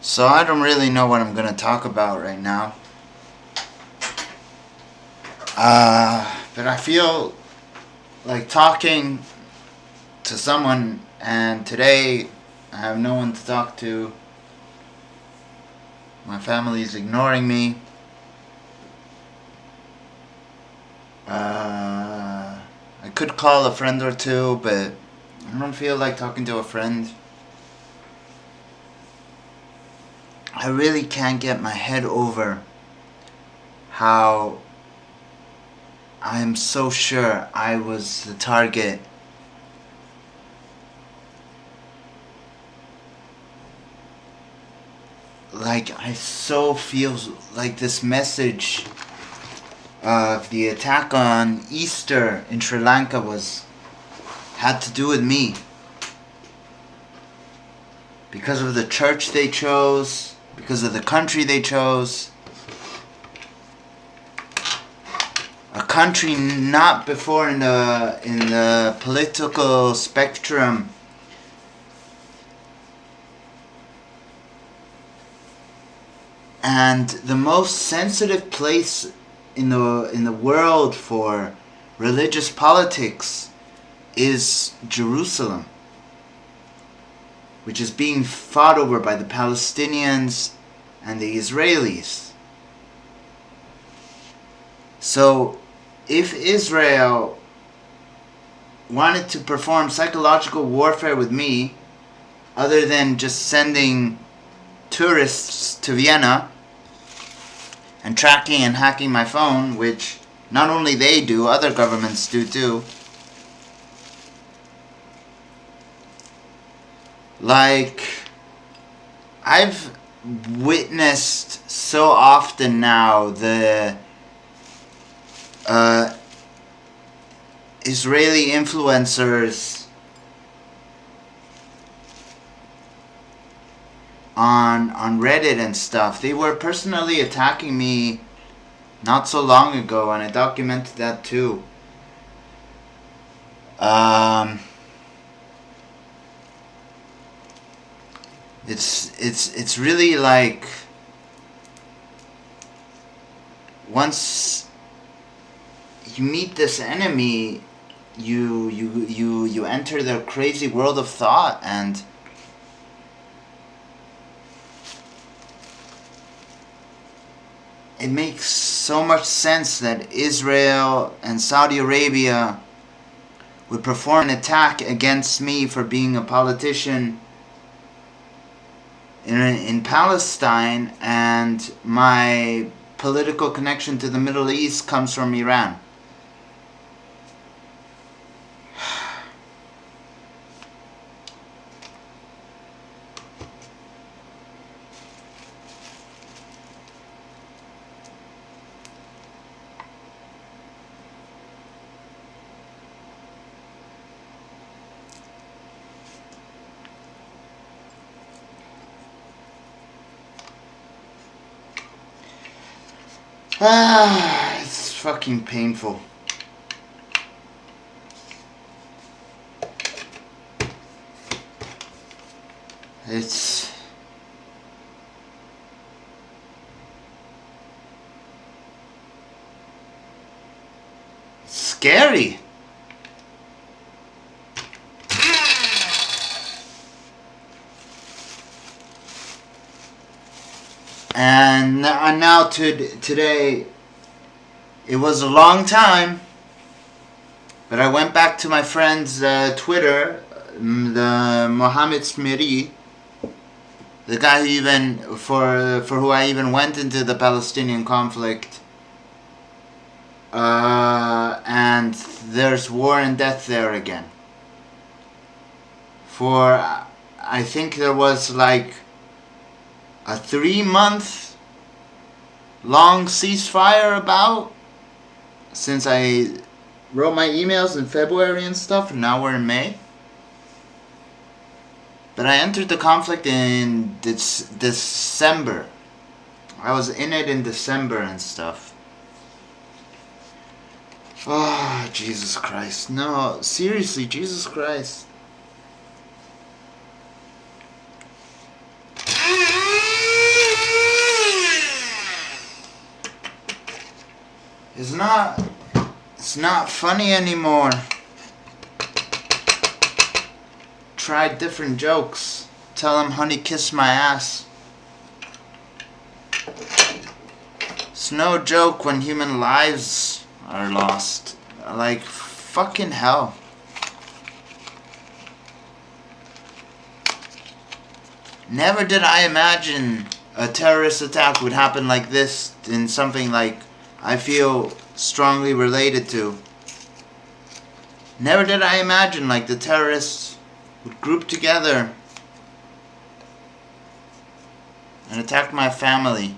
So I don't really know what I'm going to talk about right now. But I feel like talking to someone, and today I have no one to talk to. My family is ignoring me. I could call a friend or two, but I don't feel like talking to a friend. I really can't get my head over how I am so sure I was the target. Like, I so feel like this message of the attack on Easter in Sri Lanka had to do with me. Because of the church they chose, because of the country they chose. A country not before in the political spectrum and the most sensitive place in the world for religious politics is Jerusalem, which is being fought over by the Palestinians and the Israelis. So, if Israel wanted to perform psychological warfare with me, other than just sending tourists to Vienna and tracking and hacking my phone, which not only they do, other governments do too. Like, I've witnessed so often now the Israeli influencers on Reddit and stuff. They were personally attacking me not so long ago, and I documented that too. It's really like, once you meet this enemy, you enter their crazy world of thought, and it makes so much sense that Israel and Saudi Arabia would perform an attack against me for being a politician in Palestine, and my political connection to the Middle East comes from Iran. It's fucking painful. It's scary. And now today, it was a long time, but I went back to my friend's Twitter, the Mohammed Smiri, the guy for who I even went into the Palestinian conflict, and there's war and death there again. For, I think there was like a 3-month long ceasefire about, since I wrote my emails in February and stuff, and now we're in May. But I entered the conflict in December. I was in it in December and stuff. Oh, Jesus Christ. No, seriously, Jesus Christ. not funny anymore. Try different jokes. Tell him, honey, kiss my ass. It's no joke when human lives are lost. Like, fucking hell. Never did I imagine a terrorist attack would happen like this in something like I feel strongly related to. Never did I imagine like the terrorists would group together and attack my family.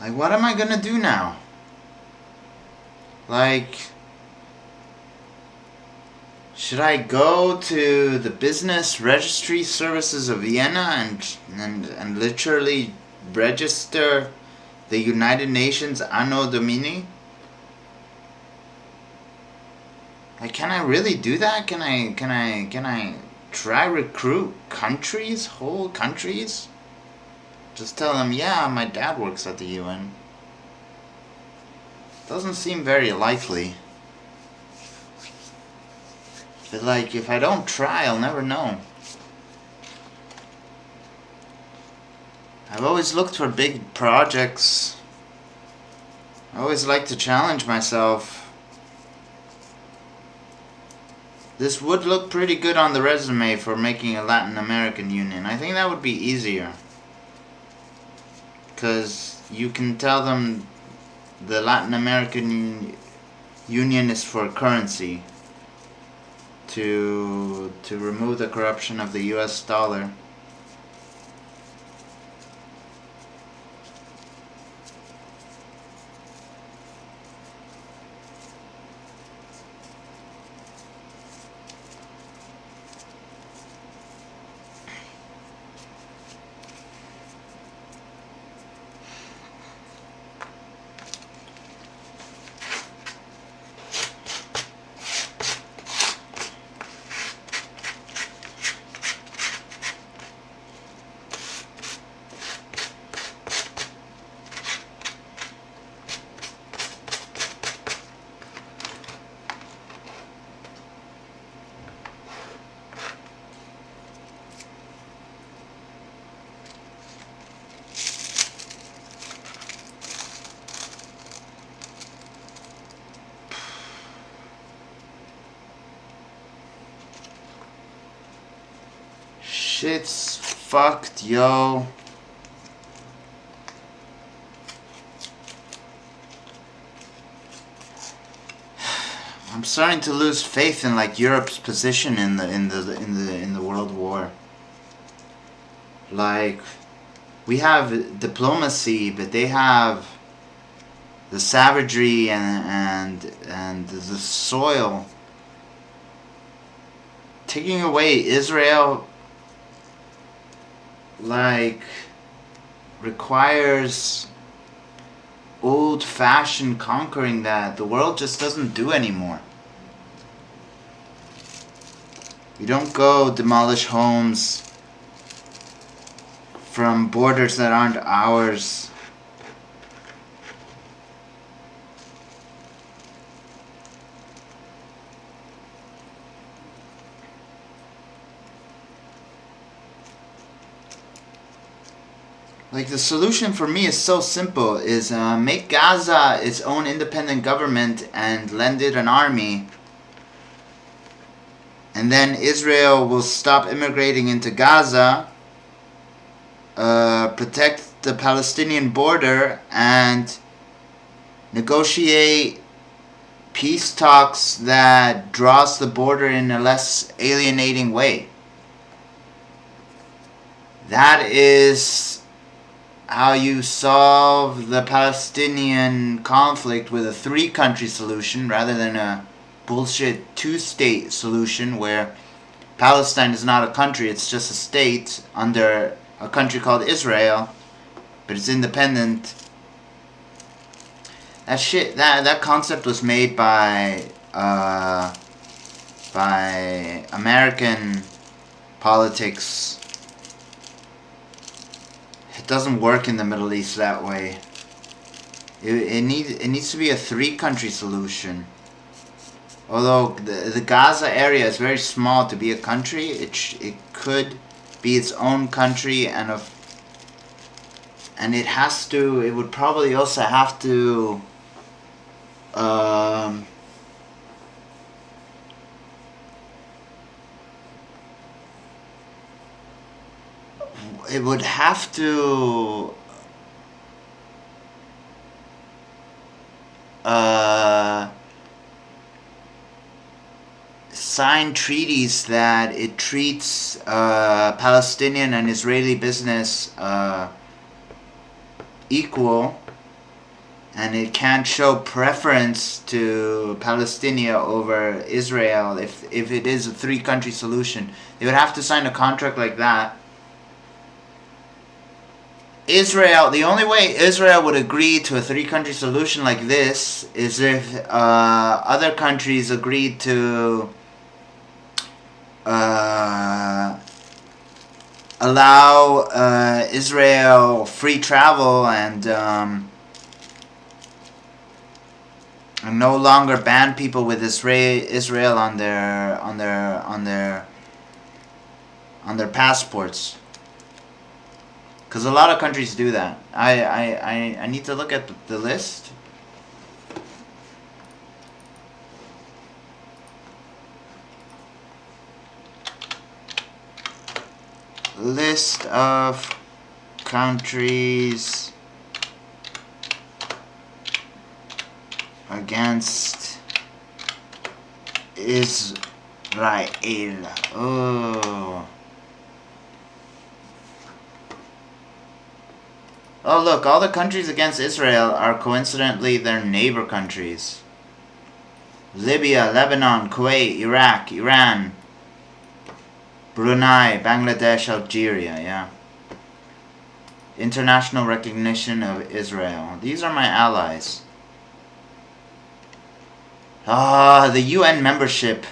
Like, what am I gonna do now? Like, should I go to the Business Registry Services of Vienna and literally register the United Nations Anno Domini? Like, can I really do that? Can I try recruit countries, whole countries? Just tell them, yeah, my dad works at the UN. Doesn't seem very likely. But like, if I don't try, I'll never know. I've always looked for big projects. I always like to challenge myself. This would look pretty good on the resume for making a Latin American union. I think that would be easier. Because you can tell them the Latin American Union is for currency. To remove the corruption of the US dollar. Shit's fucked, yo. I'm starting to lose faith in like Europe's position in the world war. Like, we have diplomacy, but they have the savagery and the soil. Taking away Israel, like, requires old-fashioned conquering that the world just doesn't do anymore. You don't go demolish homes from borders that aren't ours. Like, the solution for me is so simple, is make Gaza its own independent government and lend it an army. And then Israel will stop immigrating into Gaza, protect the Palestinian border, and negotiate peace talks that draws the border in a less alienating way. That is how you solve the Palestinian conflict with a three-country solution rather than a bullshit two-state solution where Palestine is not a country, it's just a state under a country called Israel, but it's independent. That concept was made by American politics. It doesn't work in the Middle East that way. It needs to be a three-country solution. Although the Gaza area is very small to be a country, it could be its own country, and it would probably also have to it would have to sign treaties that it treats Palestinian and Israeli business equal, and it can't show preference to Palestine over Israel if it is a three-country solution. They would have to sign a contract like that. The only way Israel would agree to a three-country solution like this is if other countries agreed to allow Israel free travel and no longer ban people with Israel on their passports. Because a lot of countries do that. I need to look at the list. List of countries against Israel. Oh look, all the countries against Israel are coincidentally their neighbor countries. Libya, Lebanon, Kuwait, Iraq, Iran, Brunei, Bangladesh, Algeria, yeah. International recognition of Israel. These are my allies. The UN membership.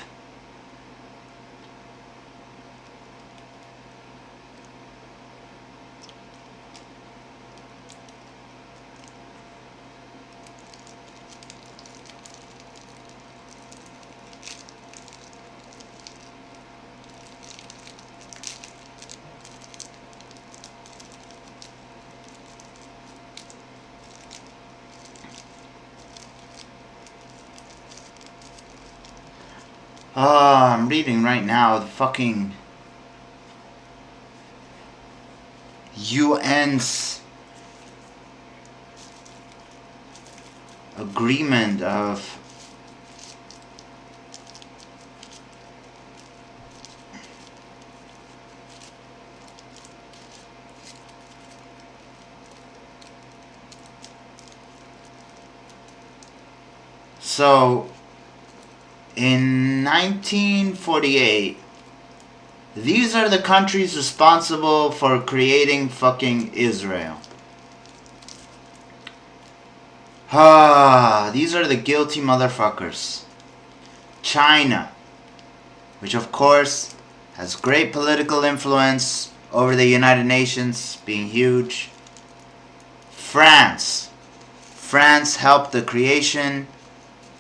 I'm reading right now the fucking UN's agreement of so in 1948, these are the countries responsible for creating fucking Israel. These are the guilty motherfuckers. China, which of course has great political influence over the United Nations, being huge. France helped the creation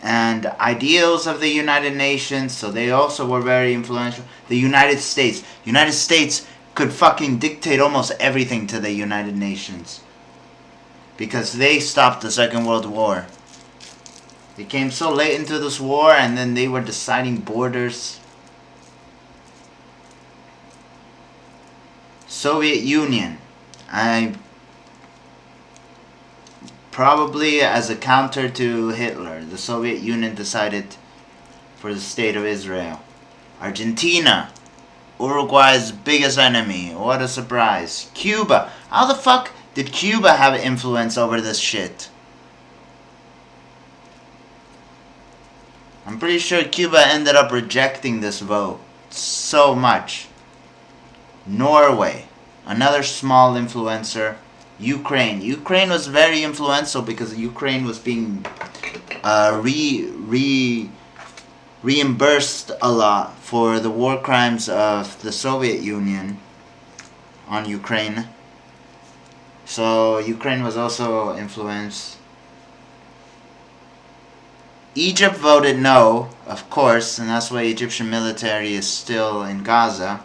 and ideals of the United Nations, so they also were very influential. The United States could fucking dictate almost everything to the United Nations because they stopped the Second World War. They came so late into this war, and then they were deciding borders. Soviet Union, I'm Probably as a counter to Hitler, the Soviet Union decided for the state of Israel. Argentina, Uruguay's biggest enemy. What a surprise. Cuba. How the fuck did Cuba have influence over this shit? I'm pretty sure Cuba ended up rejecting this vote so much. Norway, another small influencer. Ukraine. Ukraine was very influential because Ukraine was being reimbursed a lot for the war crimes of the Soviet Union on Ukraine. So Ukraine was also influenced. Egypt voted no, of course, and that's why Egyptian military is still in Gaza.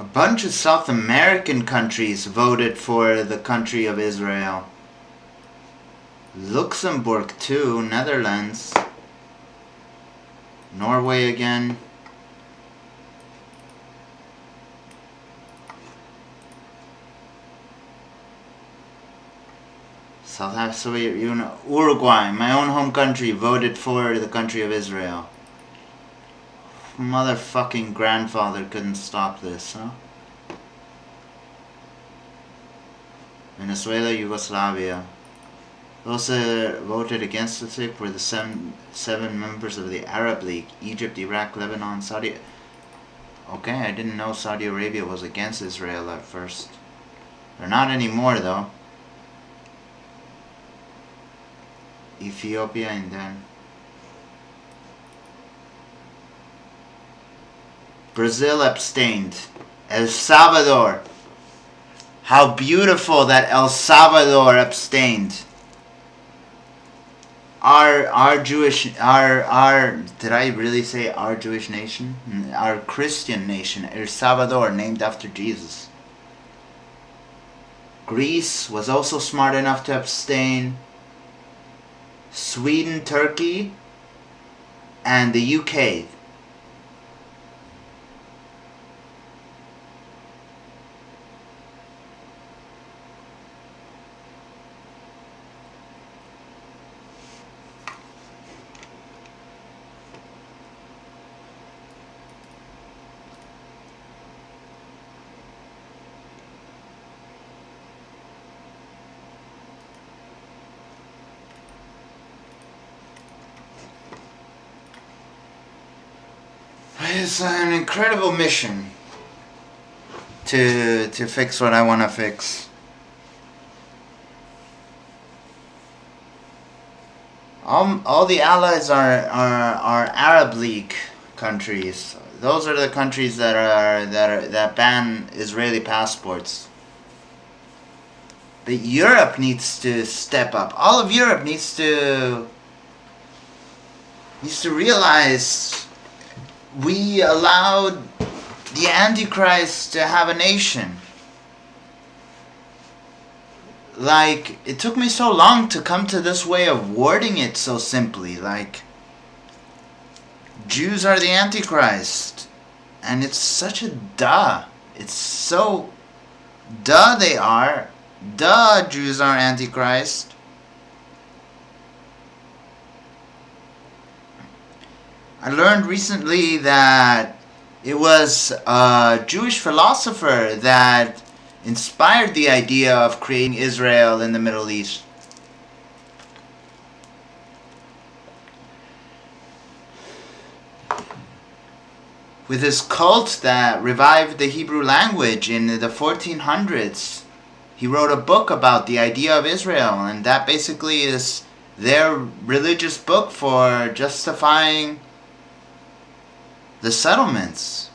A bunch of South American countries voted for the country of Israel. Luxembourg too, Netherlands, Norway again. South Soviet Union, Uruguay, my own home country, voted for the country of Israel. Motherfucking grandfather couldn't stop this, huh? Venezuela, Yugoslavia. Those that voted against the were the seven members of the Arab League. Egypt, Iraq, Lebanon, Saudi... Okay, I didn't know Saudi Arabia was against Israel at first. They're not anymore, though. Ethiopia and then... Brazil abstained. El Salvador. How beautiful that El Salvador abstained. Our Jewish, did I really say our Jewish nation? Our Christian nation, El Salvador, named after Jesus. Greece was also smart enough to abstain. Sweden, Turkey, and the UK. It's an incredible mission to fix what I want to fix. All the allies are Arab League countries. Those are the countries that ban Israeli passports. But Europe needs to step up. All of Europe needs to realize we allowed the Antichrist to have a nation. Like, it took me so long to come to this way of wording it so simply. Like, Jews are the Antichrist. And it's such a duh. It's so duh they are. Duh, Jews are Antichrist. I learned recently that it was a Jewish philosopher that inspired the idea of creating Israel in the Middle East. With his cult that revived the Hebrew language in the 1400s, he wrote a book about the idea of Israel, and that basically is their religious book for justifying the settlements.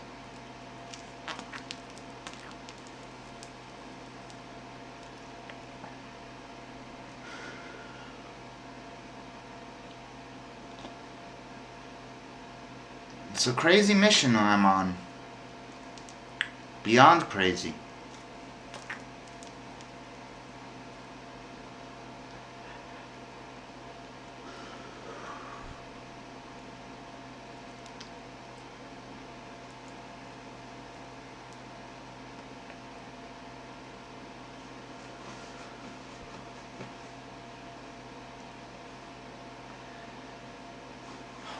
It's a crazy mission I'm on. Beyond crazy.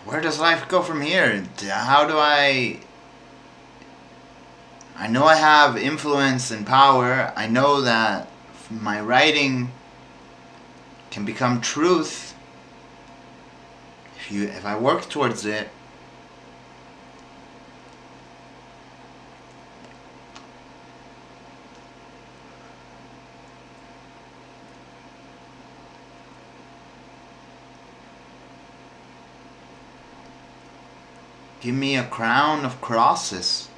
Where does life go from here? How do I know I have influence and power. I know that my writing can become truth if I work towards it. Give me a crown of crosses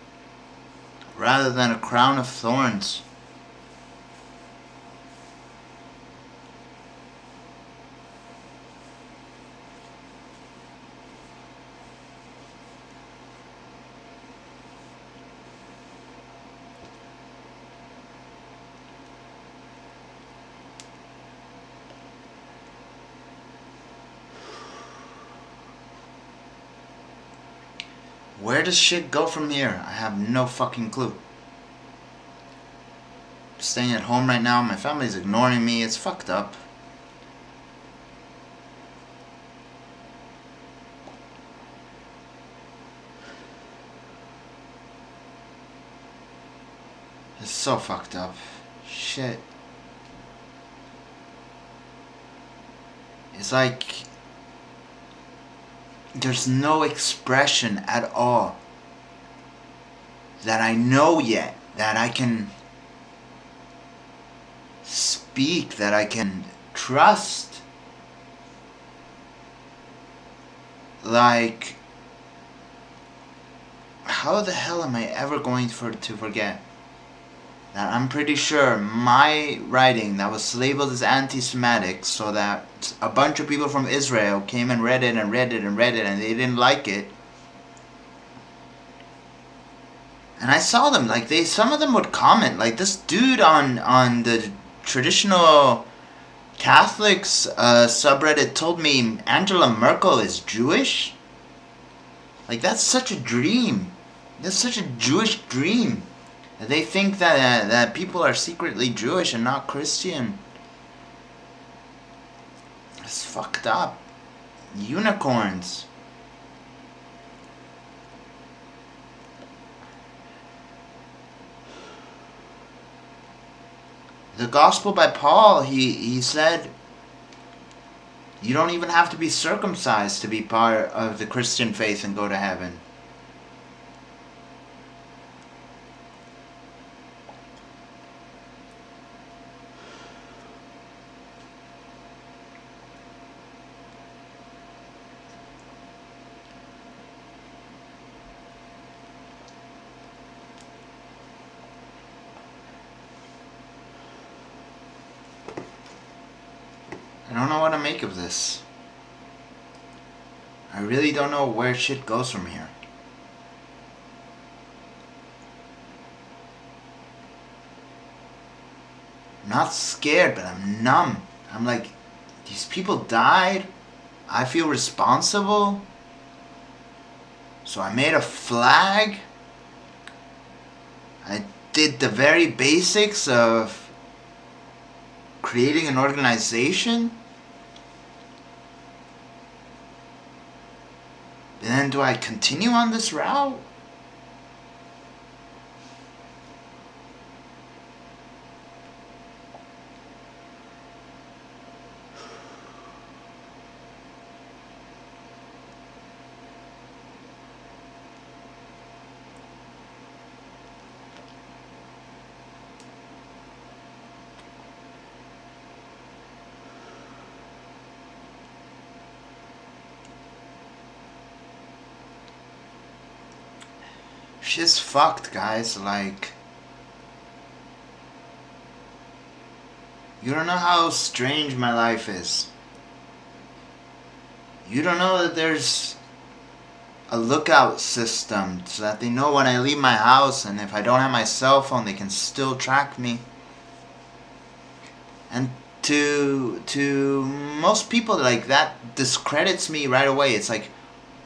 rather than a crown of thorns. Where does shit go from here? I have no fucking clue. I'm staying at home right now. My family's ignoring me. It's fucked up. It's so fucked up. Shit. It's like there's no expression at all that I know yet, that I can speak, that I can trust. Like, how the hell am I ever going to forget that I'm pretty sure my writing that was labeled as anti-Semitic, so that a bunch of people from Israel came and read it and read it and read it and they didn't like it. And I saw them, like some of them would comment, like this dude on the traditional Catholics subreddit told me Angela Merkel is Jewish. Like, that's such a dream. That's such a Jewish dream. They think that people are secretly Jewish and not Christian. It's fucked up. Unicorns. The Gospel by Paul, he said, you don't even have to be circumcised to be part of the Christian faith and go to heaven. I don't know what to make of this. I really don't know where shit goes from here. I'm not scared, but I'm numb. I'm like, these people died. I feel responsible. So I made a flag. I did the very basics of creating an organization. And then do I continue on this route? Shit's fucked, guys. Like, you don't know how strange my life is. You don't know that there's a lookout system so that they know when I leave my house, and if I don't have my cell phone, they can still track me. And to most people, like, that discredits me right away. It's like,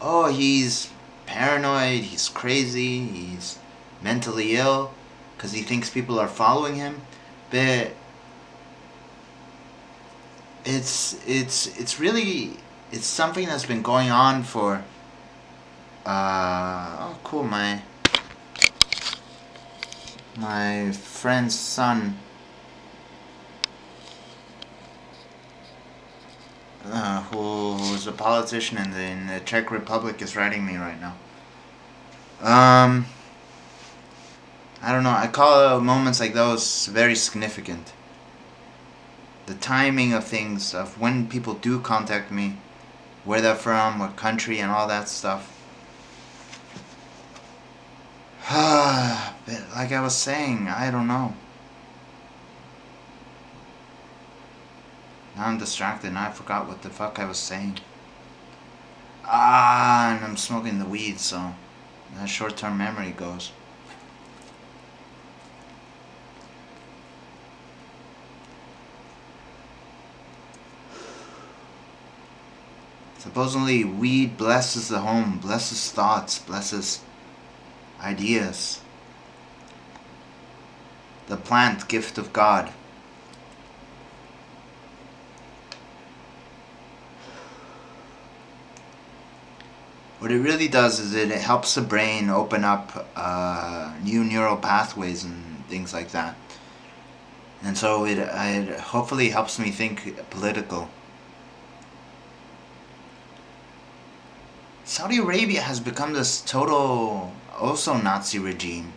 oh, he's paranoid, he's crazy, he's mentally ill because he thinks people are following him. But it's really, it's something that's been going on for oh cool, my friend's son, who's a politician in the Czech Republic, is writing me right now. I don't know, I call moments like those very significant. The timing of things, of when people do contact me, where they're from, what country, and all that stuff. But like I was saying, I don't know. Now I'm distracted, now I forgot what the fuck I was saying. And I'm smoking the weed, so that short-term memory goes. Supposedly, weed blesses the home, blesses thoughts, blesses ideas. The plant, gift of God. What it really does is it helps the brain open up new neural pathways and things like that. And so it hopefully helps me think political. Saudi Arabia has become this total also Nazi regime.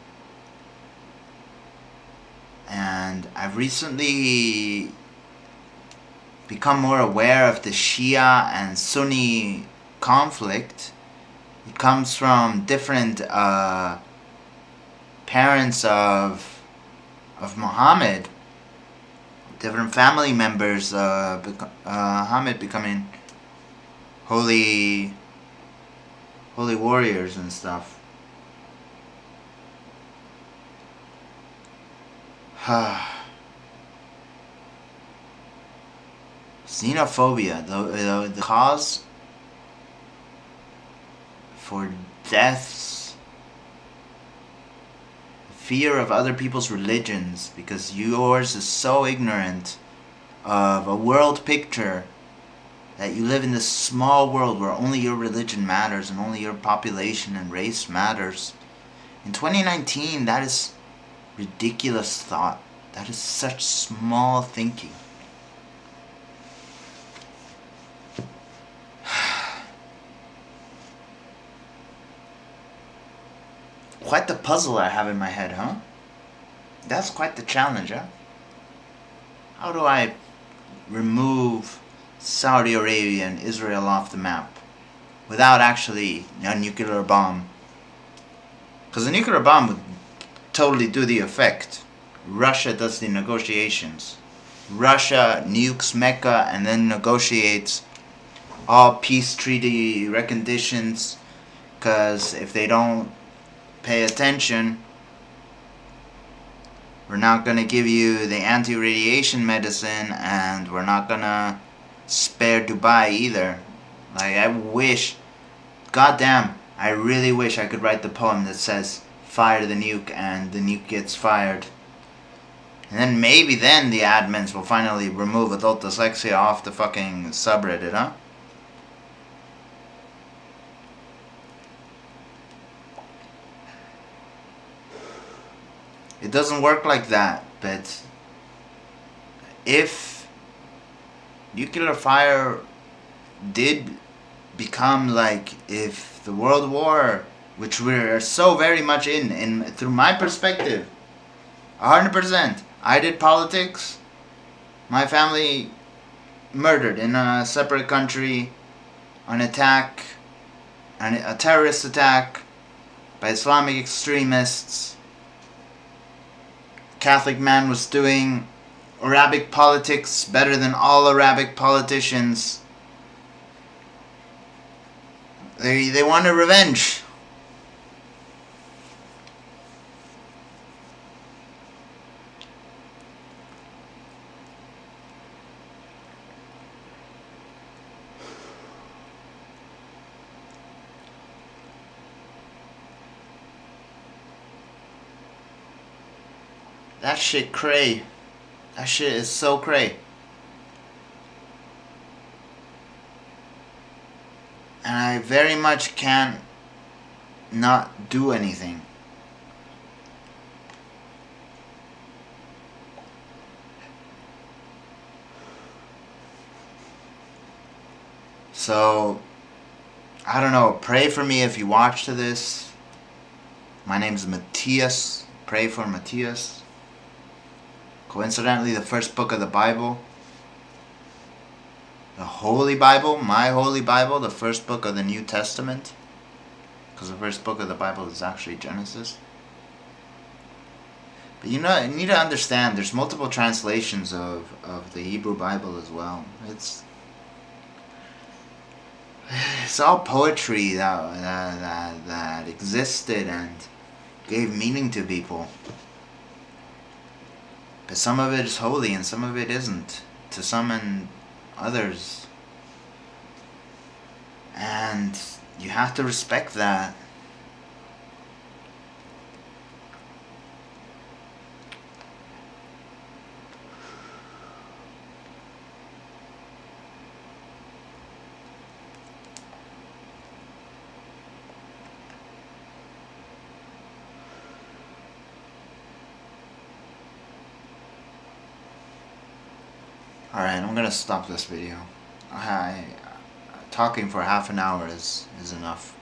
And I've recently become more aware of the Shia and Sunni conflict. It comes from different parents of Muhammad, different family members, Muhammad becoming holy warriors and stuff. Xenophobia, the cause for deaths, fear of other people's religions, because yours is so ignorant of a world picture that you live in this small world where only your religion matters and only your population and race matters. In 2019, that is ridiculous thought. That is such small thinking. Quite the puzzle I have in my head, huh? That's quite the challenge, huh? How do I remove Saudi Arabia and Israel off the map without actually a nuclear bomb? Because a nuclear bomb would totally do the effect. Russia does the negotiations. Russia nukes Mecca and then negotiates all peace treaty reconditions, because if they don't pay attention, we're not going to give you the anti-radiation medicine, and we're not going to spare Dubai either. Like, I wish, goddamn, I really wish I could write the poem that says fire the nuke and the nuke gets fired. And then maybe then the admins will finally remove adult dyslexia off the fucking subreddit, huh? It doesn't work like that, but if nuclear fire did become like, if the World War, which we're so very much in through my perspective, 100%, I did politics, my family murdered in a separate country, an attack, a terrorist attack by Islamic extremists. Catholic man was doing Arabic politics better than all Arabic politicians. They want a revenge. That shit cray. That shit is so cray. And I very much can't not do anything. So, I don't know. Pray for me if you watch to this. My name's Matthias. Pray for Matthias. Coincidentally, the first book of the Bible, the Holy Bible, my Holy Bible, the first book of the New Testament, because the first book of the Bible is actually Genesis. But you need to understand, there's multiple translations of the Hebrew Bible as well. It's all poetry that existed and gave meaning to people. But some of it is holy and some of it isn't. To some and others. And you have to respect that. Alright, I'm gonna stop this video. Talking for half an hour is enough.